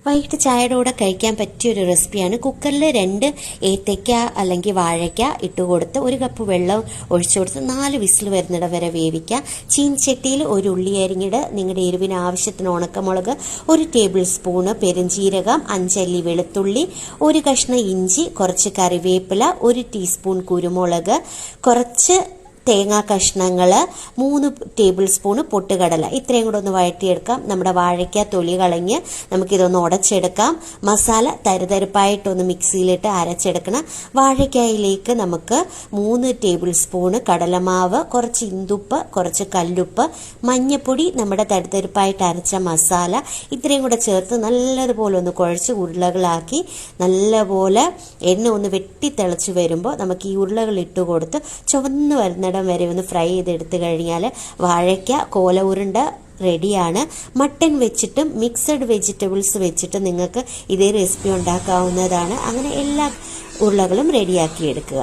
വൈകിട്ട് ചായയുടെ കൂടെ കഴിക്കാൻ പറ്റിയൊരു റെസിപ്പിയാണ്. കുക്കറിൽ 2 ഏത്തയ്ക്ക അല്ലെങ്കിൽ വാഴയ്ക്ക ഇട്ട് കൊടുത്ത് 1 കപ്പ് വെള്ളം ഒഴിച്ചു കൊടുത്ത് 4 വിസിൽ വരുന്നിടം വരെ വേവിക്കുക. ചീൻചട്ടിയിൽ 1 ഉള്ളി അരിഞ്ഞിട്, നിങ്ങളുടെ എരിവിന് ആവശ്യത്തിന് ഉണക്കമുളക്, 1 ടേബിൾ സ്പൂണ് പെരുംജീരകം, 5 അല്ലി വെളുത്തുള്ളി, 1 കഷ്ണം ഇഞ്ചി, കുറച്ച് കറിവേപ്പില, 1 ടീസ്പൂൺ കുരുമുളക്, കുറച്ച് തേങ്ങാ കഷ്ണങ്ങൾ, 3 ടേബിൾ സ്പൂണ് പൊട്ടുകടല. ഇത്രയും കൂടെ ഒന്ന് വഴറ്റിയെടുക്കാം. നമ്മുടെ വാഴയ്ക്ക തൊലി കളഞ്ഞ് നമുക്കിതൊന്ന് ഉടച്ചെടുക്കാം. മസാല തരിതരിപ്പായിട്ടൊന്ന് മിക്സിയിലിട്ട് അരച്ചെടുക്കണം. വാഴയ്ക്കായിലേക്ക് നമുക്ക് 3 ടേബിൾ സ്പൂണ് കടലമാവ്, കുറച്ച് ഇന്തുപ്പ്, കുറച്ച് കല്ലുപ്പ്, മഞ്ഞപ്പൊടി, നമ്മുടെ തരിതരിപ്പായിട്ട് അരച്ച മസാല, ഇത്രയും കൂടെ ചേർത്ത് നല്ലതുപോലെ ഒന്ന് കുഴച്ച് ഉരുളകളാക്കി നല്ലപോലെ എണ്ണ ഒന്ന് വെട്ടി തിളച്ച് വരുമ്പോൾ നമുക്ക് ഈ ഉരുളകൾ ഇട്ട് കൊടുത്ത് ചുവന്ന് വരുന്നിടം വരെ ഒന്ന് ഫ്രൈ ചെയ്തെടുത്ത് കഴിഞ്ഞാൽ വാഴയ്ക്ക കോല ഉരുണ്ട റെഡിയാണ്. മട്ടൻ വെച്ചിട്ടും മിക്സഡ് വെജിറ്റബിൾസ് വെച്ചിട്ടും നിങ്ങൾക്ക് ഇതേ റെസിപ്പി ഉണ്ടാക്കാവുന്നതാണ്. അങ്ങനെ എല്ലാ ഉരുളകളും റെഡിയാക്കി എടുക്കുക.